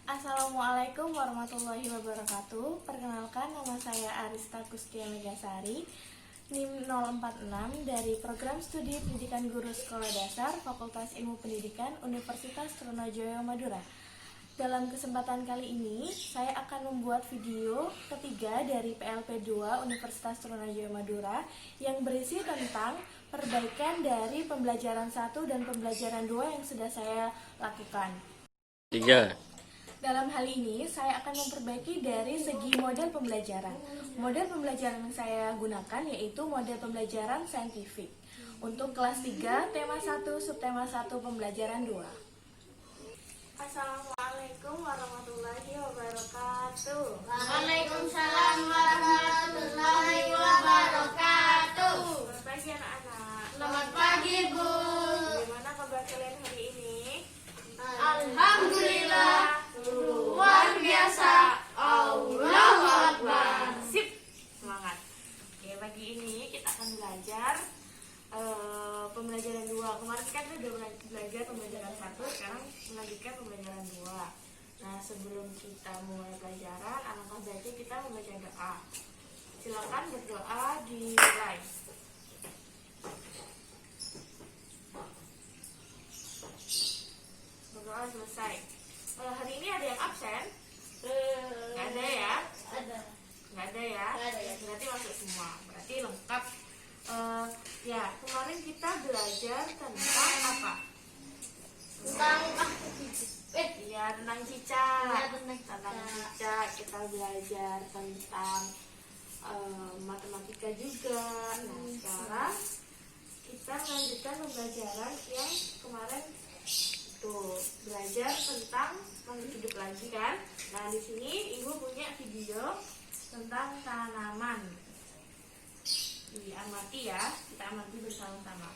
Assalamualaikum warahmatullahi wabarakatuh. Perkenalkan, nama saya Arista Kustia Megasari, NIM 046 dari Program Studi Pendidikan Guru Sekolah Dasar Fakultas Ilmu Pendidikan Universitas Trunojoyo Madura. Dalam kesempatan kali ini, saya akan membuat video ketiga dari PLP 2 Universitas Trunojoyo Madura yang berisi tentang perbaikan dari pembelajaran 1 dan pembelajaran 2 yang sudah saya lakukan. 3. Dalam hal ini, saya akan memperbaiki dari segi model pembelajaran. Model pembelajaran yang saya gunakan yaitu model pembelajaran saintifik. Untuk kelas 3, tema 1, subtema 1, pembelajaran 2. Assalamualaikum warahmatullahi wabarakatuh. Waalaikumsalam warahmatullahi wabarakatuh. Selamat pagi anak-anak. Selamat pagi, Bu. Bagaimana kabar kalian hari ini? Alhamdulillah, luar biasa. Allahu Akbar. Sip, semangat. Oke, pagi ini kita akan belajar pembelajaran 2. Kemarin kan kita udah belajar pembelajaran 1, sekarang melanjutkan pembelajaran 2. Nah, sebelum kita mulai pelajaran, alangkah baiknya kita membaca doa. Silakan berdoa dimulai. Berdoa selesai. Hari ini ada yang absen? Nggak ada ya? Nggak ada ya? Berarti masuk semua. Berarti lengkap. Ya, kemarin kita belajar tentang apa? Ya, tentang cicak. Tentang cicak kita belajar tentang matematika juga. Nah, sekarang kita melanjutkan pembelajaran yang kemarin tuh belajar tentang makhluk hidup lagi kan. Nah, di sini Ibu punya video tentang tanaman. Diamati ya, kita amati bersama-sama.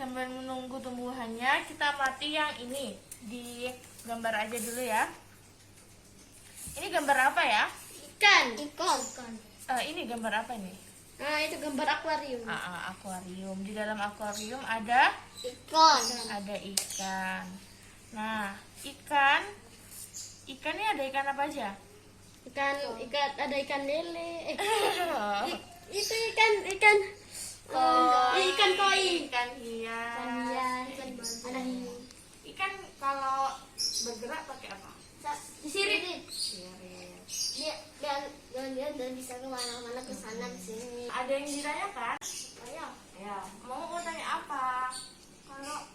Sambil menunggu tumbuhannya, kita amati yang ini. Di gambar aja dulu ya. Ini gambar apa ya? Ikan. Ini gambar apa ini? Nah, itu gambar akuarium. Akuarium. Di dalam akuarium ada Ikan. ikan. Nah, ikannya ada ikan apa aja? Ada ikan lele. Itu ikan Ikan koi. Ikan hias. Ada hiu. Ikan kalau bergerak pakai apa? Sirip. Sirip. Dia bisa kemana-mana, ke sana ke sini. Ada yang ditanyakan? Ya. Mau tanya apa? Kalau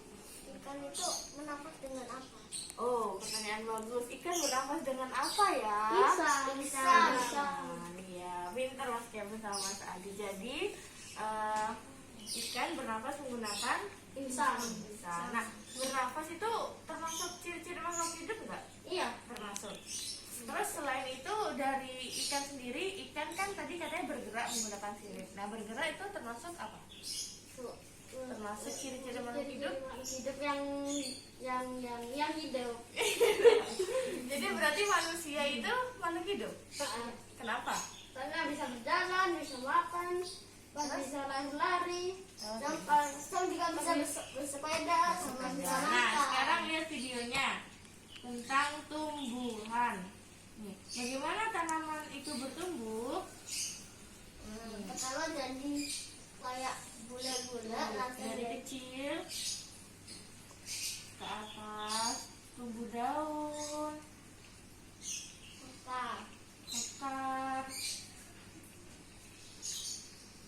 ikan itu menafas dengan apa? Oh, pertanyaan bagus. Ikan bernafas dengan apa ya? Bisa. Iya, pintar Mas Kevin sama Mas Adi. Jadi ikan bernafas menggunakan Insang. Nah, bernafas itu termasuk ciri-ciri makhluk hidup nggak? Iya. Termasuk. Terus selain itu dari ikan sendiri, ikan kan tadi katanya bergerak menggunakan sirip. Nah, bergerak itu termasuk apa? Termasuk ciri-ciri makhluk hidup. Hidup yang hidup. Jadi berarti manusia itu makhluk hidup. Kenapa? Karena bisa berjalan, bisa makan, bisa lari-lari, juga bisa bersepeda, sama bisa Nah, makan. sekarang lihat videonya tentang tumbuhan. Nih, bagaimana tanaman itu bertumbuh? Kalau jadi kayak bulan-bulan, nanti Dari kecil ke atas tumbuh daun, akar,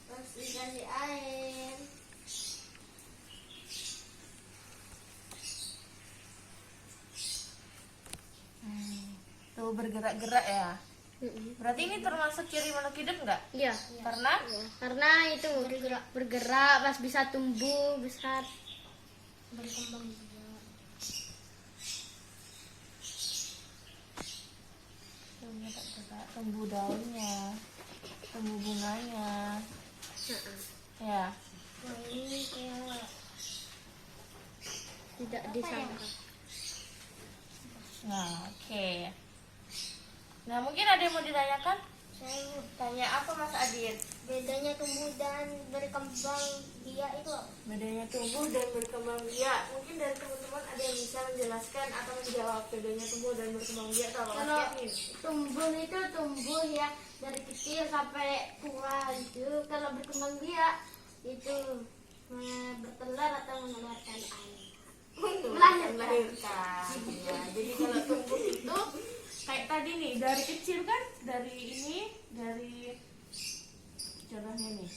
terus dikasih air. tuh bergerak-gerak ya. Berarti ini termasuk ciri makhluk hidup nggak? Iya. Karena itu bergerak, pas bisa tumbuh besar, berkembang juga. Tumbuh daunnya, tumbuh bunganya, ya. ini kayak tidak disangka. Nah, oke. Nah, mungkin ada yang mau ditanyakan? Saya Tanya apa Mas Adit? bedanya tumbuh dan berkembang biak itu apa? Bedanya tumbuh dan berkembang biak. Mungkin dari teman-teman ada yang bisa menjelaskan atau menjawab bedanya tumbuh dan berkembang biak atau apa? Kalau Mas Kevin? tumbuh itu tumbuh ya dari kecil sampai tua itu. Kalau berkembang biak itu bertelur atau mengeluarkan air. Melahirkan. Ya, jadi kalau tumbuh itu kayak tadi nih, dari kecil kan, dari ini, dari contohnya nih.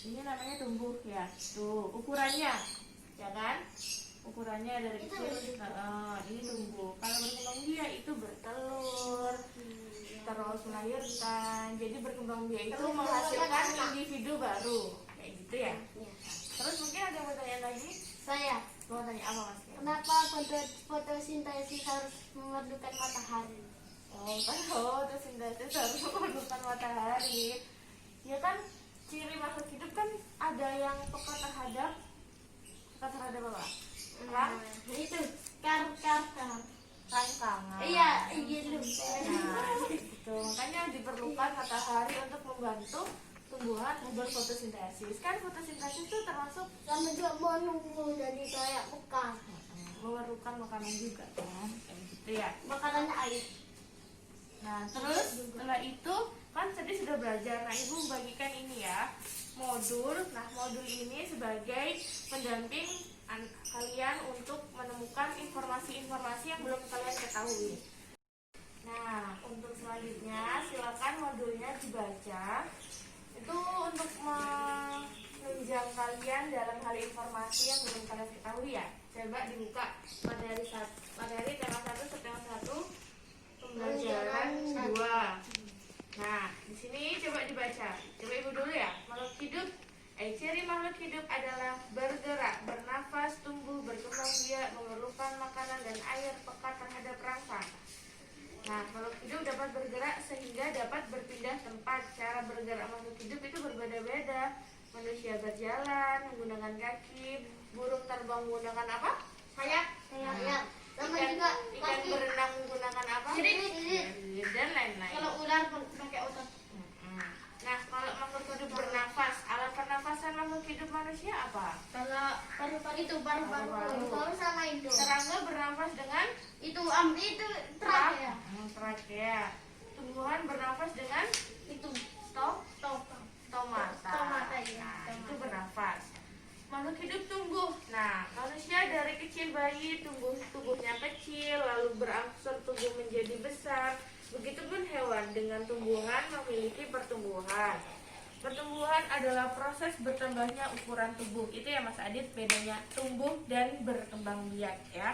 Ini namanya tumbuh ya. Tuh, ukurannya. Ya kan? Ukurannya dari kecil. Ini tumbuh. Kalau berkembang biak itu bertelur, terus melahirkan. Jadi berkembang biak itu menghasilkan individu baru. Kayak gitu ya. Terus mungkin ada yang mau tanya lagi? Saya, Mau tanya apa Mas? kenapa fotosintesis harus memerlukan matahari? Oh, kan fotosintesis harus memerlukan matahari. Ya kan, ciri makhluk hidup kan ada yang peka terhadap apa? Itu kar. Rangsangan. Iya, gitu. Nah, gitu. Makanya diperlukan matahari untuk membantu tumbuhan berfotosintesis. Kan fotosintesis itu termasuk Sama juga menunggu jadi kayak bekal. memerlukan makanan juga kan, kayak gitu ya. Makanannya air. Nah, terus setelah itu kan tadi sudah belajar. Nah, Ibu membagikan ini ya, modul. Nah, modul ini sebagai pendamping kalian untuk menemukan informasi-informasi yang belum kalian ketahui. Nah, untuk selanjutnya silakan modulnya dibaca. Itu untuk menunjang kalian dalam hal informasi yang belum kalian ketahui ya. Coba dibuka materi tema 1 tema 1 pembelajaran 2. Nah, di sini coba dibaca. Coba Ibu dulu ya. Makhluk hidup, ciri makhluk hidup adalah bergerak, bernafas, tumbuh, berkembang biak, memerlukan makanan dan air, peka terhadap rangsang. Nah, makhluk hidup dapat bergerak sehingga dapat berpindah tempat. Cara bergerak makhluk hidup itu berbeda-beda. Manusia berjalan menggunakan kaki, burung terbang menggunakan apa? Sayap. Ya. Sama Ikan, juga ikan berenang menggunakan apa? Jirit. Dan lain-lain. Kalau ular pakai otot. Nah, kalau makhluk hidup bernafas, alat pernafasan makhluk hidup manusia apa? Kalau paru-paru itu paru-paru. Paru-paru. Sama itu. Serangga bernafas dengan Itu trakea. Trakea. Tumbuhan bernafas dengan Itu stomata. Stomata, ya. Nah, itu bernafas. Makhluk hidup tumbuh. Nah, manusia dari kecil bayi tubuhnya kecil, lalu berangsur tumbuh menjadi besar. Begitupun hewan dengan tumbuhan memiliki pertumbuhan. Pertumbuhan adalah proses bertambahnya ukuran tubuh. Itu ya Mas Adit, bedanya tumbuh dan berkembang biak ya.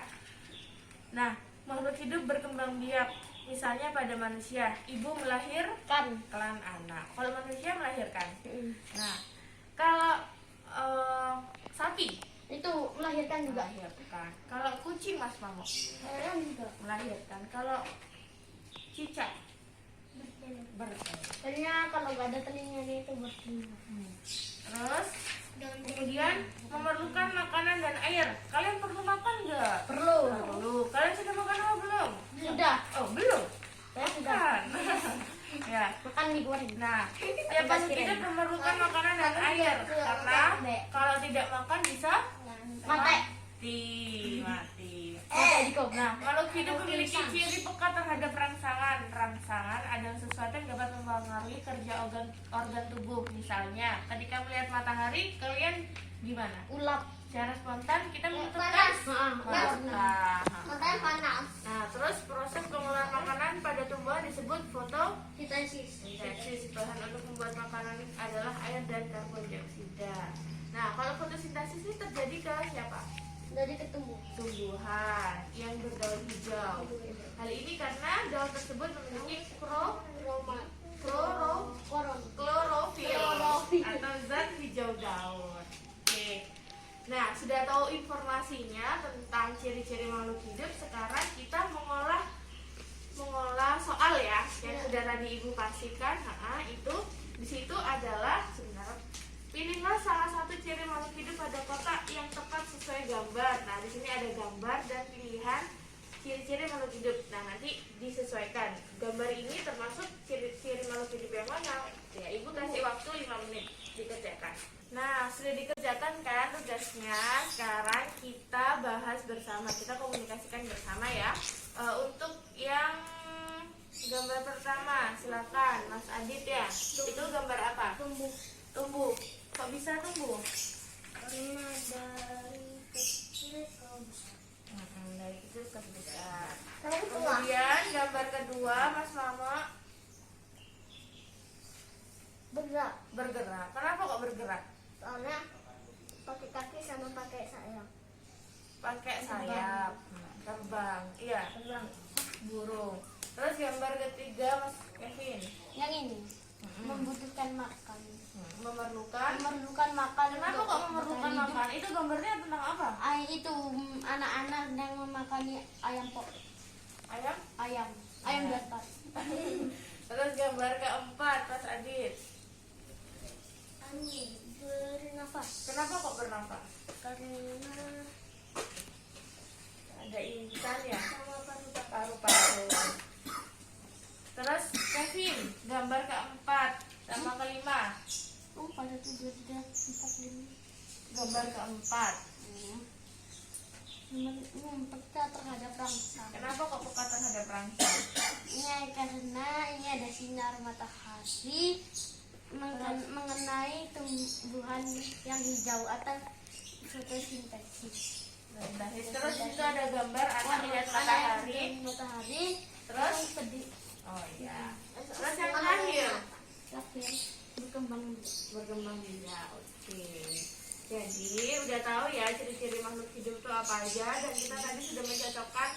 Nah, makhluk hidup berkembang biak. Misalnya pada manusia, ibu melahirkan anak. Kalau manusia melahirkan. Nah, kalau sapi itu melahirkan juga. melahirkan. Kalau kucing Mas Mamo Melahirkan juga. melahirkan. Kalau cicak bertelur. Soalnya kalau nggak ada telinganya itu bertelur. Terus kemudian memerlukan makanan dan air. Kalian perlu makan nggak? Perlu. Perlu. Kalian sudah makan apa belum? Sudah. Oh belum. Saya sudah. Makan. Ya. Makan mie goreng. Nah, tiap makhluk hidup memerlukan makanan dan air karena kalau tidak makan bisa mati. Nah, makhluk hidup memiliki ciri peka terhadap rangsangan. Rangsangan adalah sesuatu yang dapat mempengaruhi kerja organ tubuh. Misalnya, ketika melihat matahari, kalian gimana? Ulap. Secara spontan kita membutuhkan Panas. mata. Matanya panas. Nah, terus proses pengolahan makanan pada tumbuhan disebut fotosintesis. Sintesis. Bahan untuk membuat makanan adalah air dan karbon dioksida. Nah, kalau fotosintesis ini terjadi ke siapa? Dari ketemu. Tumbuhan yang berdaun hijau. Hal ini karena daun tersebut memiliki klorofil atau zat hijau daun. Oke. Nah, sudah tahu informasinya tentang ciri-ciri makhluk hidup. Sekarang kita mengolah soal ya yang sudah tadi Ibu pastikan. Itu di situ adalah sebenarnya Pilihlah salah satu ciri makhluk hidup pada kotak yang tepat sesuai gambar. Nah, di sini ada gambar dan pilihan ciri-ciri makhluk hidup. Nah, nanti disesuaikan. Gambar ini termasuk ciri-ciri makhluk hidup yang mana? Ya, Ibu kasih waktu 5 menit dikerjakan. Nah, sudah dikerjakan kan tugasnya? Sekarang kita bahas bersama. Kita komunikasikan bersama ya. Untuk yang gambar pertama, silakan Mas Adit ya. Itu gambar apa? Tumbuh. Tumbuh. Kok bisa tumbuh? Karena dari kecil ke besar. Dari kecil ke besar. Tapi tua. Kemudian gambar kedua, Mas Mama, Bergerak. bergerak. Kenapa kok bergerak? Soalnya pakai kaki sama pakai sayap. Pakai sayap. Terbang. Iya, Terbang. burung. Terus gambar ketiga, Mas Kevin, Yang ini membutuhkan makan. memerlukan. makan. Kenapa kok memerlukan bertahan hidup. makan? Itu gambarnya tentang apa? Itu anak-anak yang memakani ayam Ayam? ayam datar. Terus gambar keempat, Mas Adit. Angin bernafas. Kenapa kok bernafas? Karena Ada insan ya, sama paru-paru. paru-paru. Terus Kevin, gambar keempat sama kelima. Pada 3, 4, 5. Gambar keempat. Peka terhadap rangsang. Kenapa kok peka terhadap rangsang? Ini karena ini ada sinar matahari mengenai tumbuhan yang hijau atau fotosintesis. Terus juga ada gambar anak lihat matahari. Matahari. Terus? Sedih. Oh iya. Terus yang terakhir, Lahir berkembang. biak. Oke. Jadi udah tahu ya ciri-ciri makhluk hidup itu apa aja, dan kita tadi sudah mencocokkan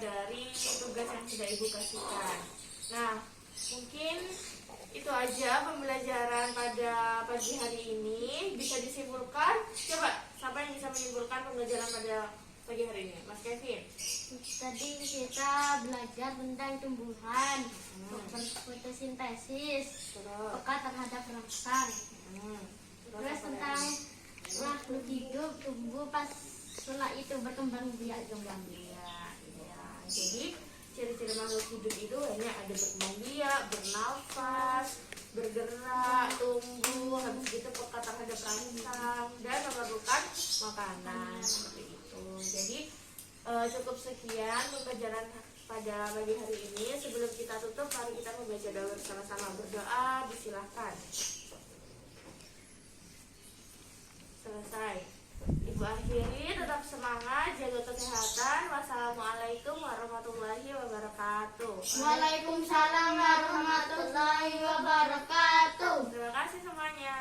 dari tugas yang sudah Ibu kasihkan. Nah, mungkin itu aja pembelajaran pada pagi hari ini. Bisa disimpulkan? Coba, siapa yang bisa menyimpulkan pembelajaran pada pagi hari ini? Mas Kevin. Tadi kita belajar tentang tumbuhan, fotosintesis, Terus. peka terhadap rangsang. Terus apa tentang lagi? makhluk hidup tumbuh pas setelah itu berkembang biak. Iya. Jadi ciri-ciri makhluk hidup itu hanya ada berkembang biak, bernafas, bergerak, tumbuh, habis itu peka terhadap rangsang, dan memerlukan makanan seperti itu. Jadi cukup sekian pembelajaran pada pagi hari ini. Sebelum kita tutup, mari kita membaca doa bersama-sama. Berdoa, disilahkan. Selesai. Ibu akhiri, tetap semangat, jaga kesehatan. Wassalamualaikum warahmatullahi wabarakatuh. Waalaikumsalam warahmatullahi wabarakatuh. Terima kasih semuanya.